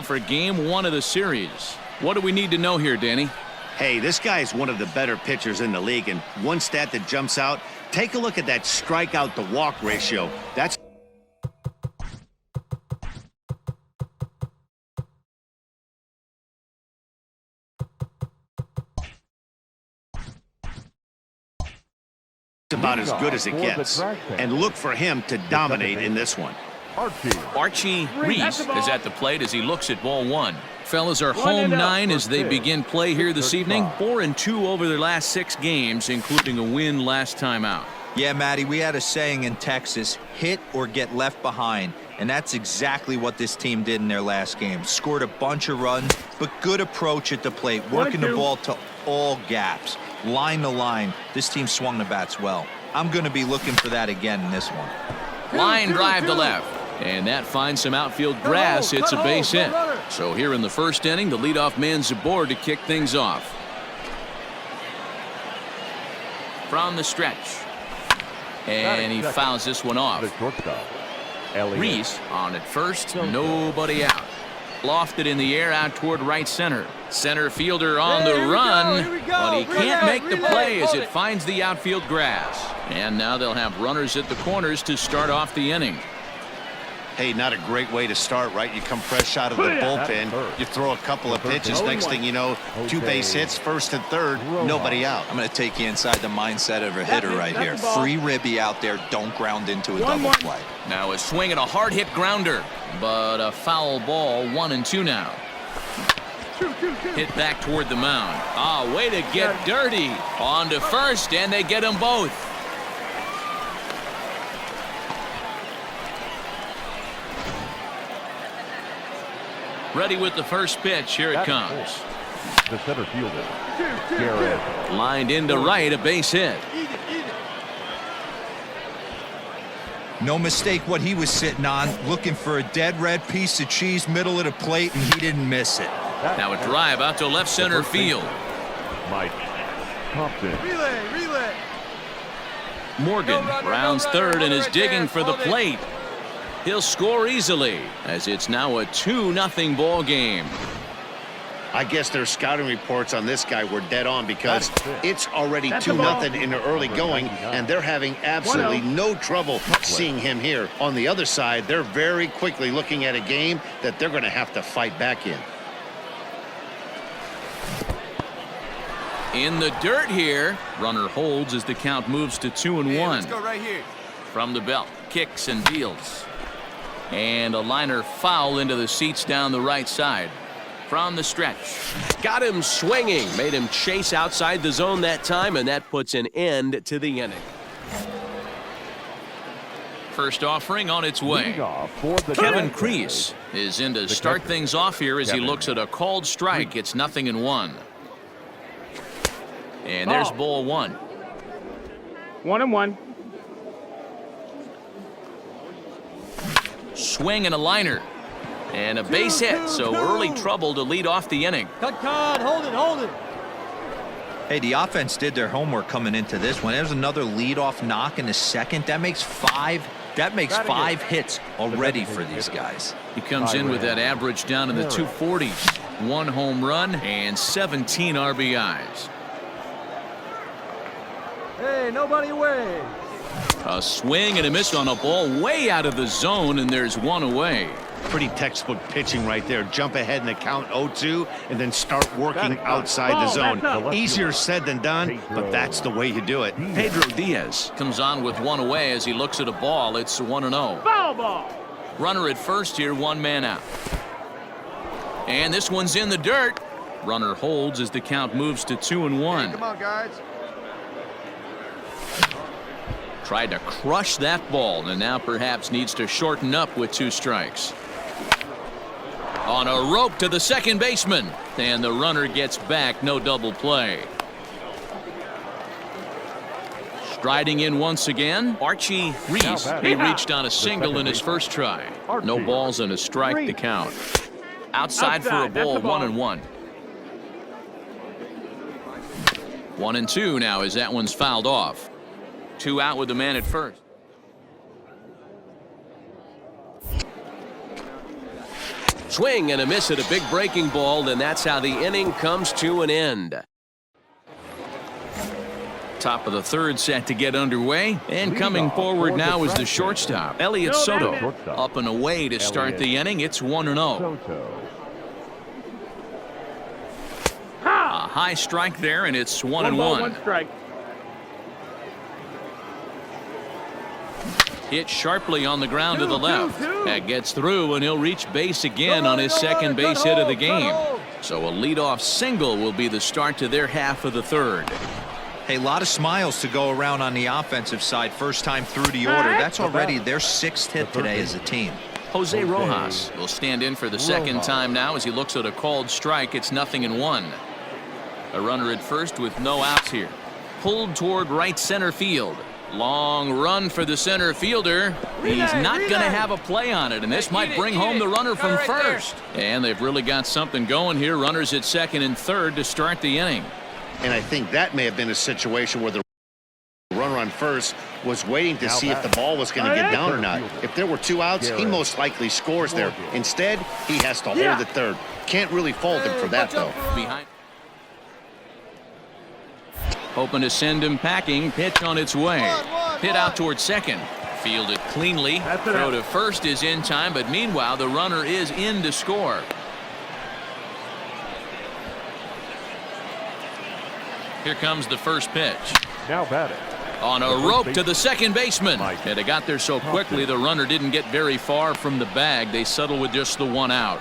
For game one of the series. What do we need to know here, Danny? Hey, this guy is one of the better pitchers in the league, and one stat that jumps out, take a look at that strikeout to walk ratio. That's about as good as it gets. And look for him to dominate in this one. Archie Reese is at the plate as he looks at ball one. Fellas are home 9 as they begin play here this evening. 4-2 over their last 6 games, including a win last time out. Yeah, Matty, we had a saying in Texas, hit or get left behind. And that's exactly what this team did in their last game. Scored a bunch of runs, but good approach at the plate, working the ball to all gaps. Line to line, this team swung the bats well. I'm going to be looking for that again in this one. Line drive to left. And that finds some outfield grass. It's a base hit. So here in the first inning, the leadoff man's aboard to kick things off. From the stretch. And he fouls this one off. Reese on at first, nobody out. Lofted in the air out toward right center. Center fielder on the run, but he can't make the play as it finds the outfield grass. And now they'll have runners at the corners to start off the inning. Hey, not a great way to start, right? You come fresh out of the bullpen, you throw a couple of pitches, next thing you know, 2 base hits, first and third, nobody out. I'm going to take you inside the mindset of a hitter right here. Free ribby out there, don't ground into a double play. Now a swing and a hard hit grounder, but a foul ball. 1-2 now. Hit back toward the mound. Ah, way to get dirty. On to first, and they get them both. Ready with the first pitch. Here it comes. The center fielder, Garrett. Lined into right, a base hit. No mistake what he was sitting on, looking for a dead red piece of cheese middle of the plate, and he didn't miss it. Now a drive out to left center field. Mike Thompson. Relay. Morgan rounds third and is digging for the plate. He'll score easily as it's now a 2-0 ball game. I guess their scouting reports on this guy were dead on because it's already 2-0 in the early going, and they're having absolutely no trouble seeing him here. On the other side, they're very quickly looking at a game that they're going to have to fight back in. In the dirt here. Runner holds as the count moves to 2-1. Let's go right here. From the belt, kicks and deals. And a liner foul into the seats down the right side. From the stretch. Got him swinging. Made him chase outside the zone that time, and that puts an end to the inning. First offering on its way. Kevin Kreese is in to start things off here as he looks at a called strike. It's 0-1. And there's ball 1. 1-1. Swing and a liner. And a base hit, so early trouble to lead off the inning. Cut, hold it. Hey, the offense did their homework coming into this one. There's another leadoff knock in the second. That makes 5 hits already for these guys. He comes in with that average down in the 240s. 1 home run and 17 RBIs. Hey, nobody away. A swing and a miss on a ball way out of the zone, and there's 1 away. Pretty textbook pitching right there. Jump ahead in the count 0-2 and then start working outside the zone. Easier said than done, but that's the way you do it. Pedro Diaz comes on with 1 away as he looks at a ball. It's 1-0. Foul ball. Runner at first here, 1 man out. And this one's in the dirt. Runner holds as the count moves to 2-1. Come on, guys. Tried to crush that ball and now perhaps needs to shorten up with 2 strikes. On a rope to the second baseman, and the runner gets back. No double play. Striding in once again, Archie Reese. He reached on a single in his first try. No balls and a strike to count. Outside for a ball. 1-1. 1-2 now as that one's fouled off. 2 out with the man at first. Swing and a miss at a big breaking ball, and that's how the inning comes to an end. Top of the third set to get underway, and coming forward now is the shortstop, Elliot Soto. Up and away to start the inning. It's 1-0. Soto. A high strike there, and it's 1-1. One strike. Hit sharply on the ground to the left. That gets through, and he'll reach base again on his second base hit of the game. So a leadoff single will be the start to their half of the third. Hey, a lot of smiles to go around on the offensive side. First time through the order. That's already their 6th hit today as a team. Jose Rojas will stand in for the second time now as he looks at a called strike. It's 0-1. A runner at first with no outs here. Pulled toward right center field. Long run for the center fielder. He's not going to have a play on it, and this might bring home the runner from first. And they've really got something going here. Runners at second and third to start the inning. And I think that may have been a situation where the runner on first was waiting to see if the ball was going to get down or not. If there were 2 outs, he most likely scores there. Instead, he has to hold at third. Can't really fault him for that, though. Behind. Hoping to send him packing. Pitch on its way. Hit out toward second. Fielded cleanly. Throw to first is in time, but meanwhile, the runner is in to score. Here comes the first pitch. Now batting. On a rope to the second baseman. And they got there so quickly, the runner didn't get very far from the bag. They settled with just the 1 out.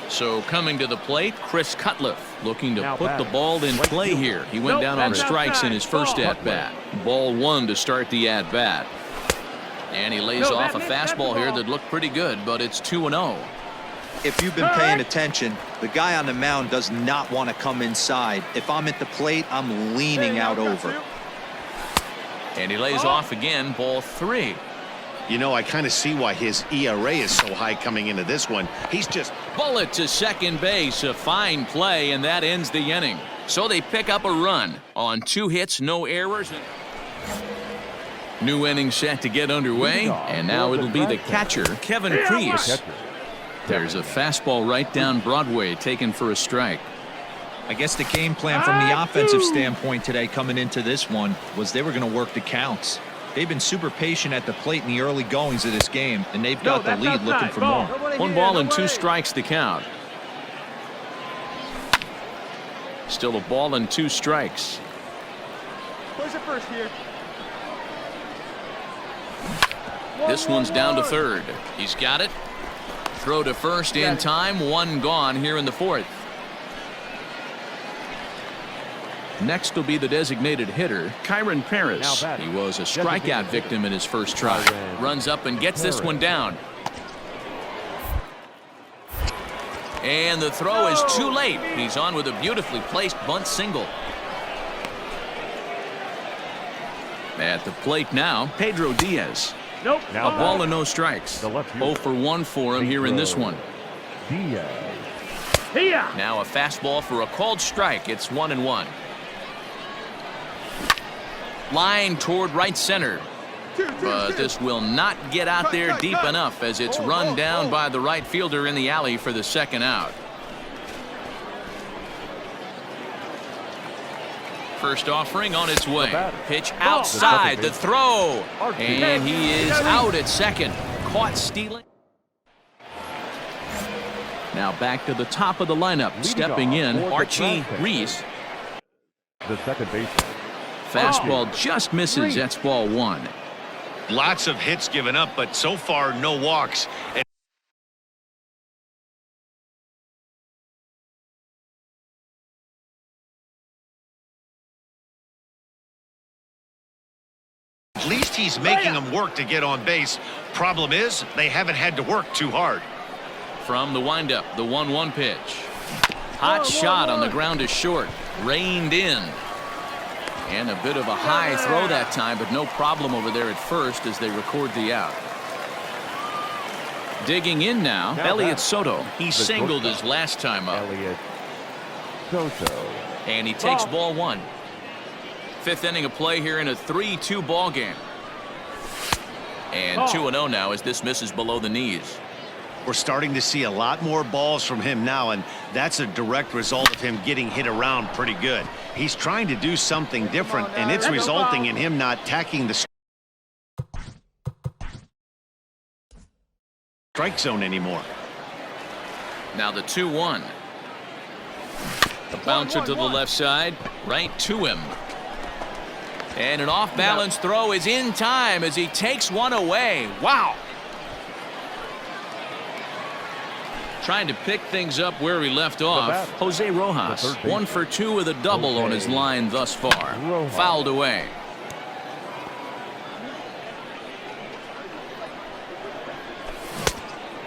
So coming to the plate, Chris Cutliff looking to put the ball in play here. He went down on strikes in his first at-bat. Ball 1 to start the at-bat. And he lays off a fastball here that looked pretty good, but it's 2-0. If you've been paying attention, the guy on the mound does not want to come inside. If I'm at the plate, I'm leaning out over. And he lays off again, ball 3. You know, I kind of see why his ERA is so high coming into this one. He's just... Bullet to second base, a fine play, and that ends the inning. So they pick up a run on 2 hits, no errors. New inning set to get underway, and now it'll be the catcher, Kevin Kreese. There's a fastball right down Broadway taken for a strike. I guess the game plan from the offensive standpoint today coming into this one was they were going to work the counts. They've been super patient at the plate in the early goings of this game, and they've got the lead looking for more. 1 ball and 2 strikes to count. Still a ball and 2 strikes. Push it first here. This one's down to third. He's got it. Throw to first in time. 1 gone here in the 4th. Next will be the designated hitter, Kyron Paris. He was a strikeout victim in his first try. Runs up and gets this one down. And the throw is too late. He's on with a beautifully placed bunt single. At the plate now, Pedro Diaz. Nope. A ball and no strikes. 0 for 1 for him here in this one. Now a fastball for a called strike. It's 1-1. Line toward right center. But this will not get out there deep enough as it's run down by the right fielder in the alley for the second out. First offering on its way. Pitch outside the throw. And he is out at second. Caught stealing. Now back to the top of the lineup. Stepping in, Archie Reese. The second baseman. Fastball just misses. That's ball 1. Lots of hits given up, but so far no walks. At least he's making them work to get on base. Problem is, they haven't had to work too hard. From the windup, the 1-1 pitch. Hot shot on the ground is short. Reined in. And a bit of a high throw that time, but no problem over there at first as they record the out. Digging in now, Elliot Soto. He singled his last time up. Elliot Soto. And he takes ball 1. 5th inning of play here in a 3-2 ball game. And 2-0 now as this misses below the knees. We're starting to see a lot more balls from him now, and that's a direct result of him getting hit around pretty good. He's trying to do something different, and it's resulting in him not tacking the strike zone anymore. Now the 2-1. The bouncer to the left side, right to him. And an off-balance throw is in time as he takes one away. Wow. Trying to pick things up where he left off. Jose Rojas, 1 for 2 with a double on his line thus far. Fouled away.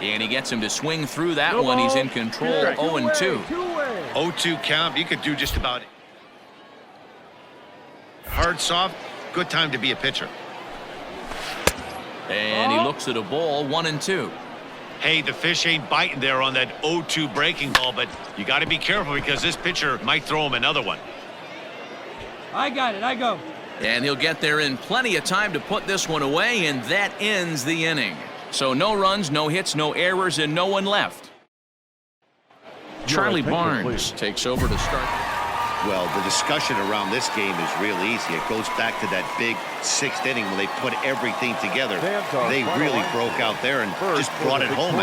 And he gets him to swing through that one. He's in control, 0-2. 0-2 count. You could do just about it. Hard, soft, good time to be a pitcher. And he looks at a ball, 1-2. Hey, the fish ain't biting there on that 0-2 breaking ball, but you got to be careful because this pitcher might throw him another one. I got it. I go. And he'll get there in plenty of time to put this one away, and that ends the inning. So no runs, no hits, no errors, and no one left. Charlie Barnes takes over to start. Well, the discussion around this game is real easy. It goes back to that big 6th inning when they put everything together. They really broke out there and just brought it home.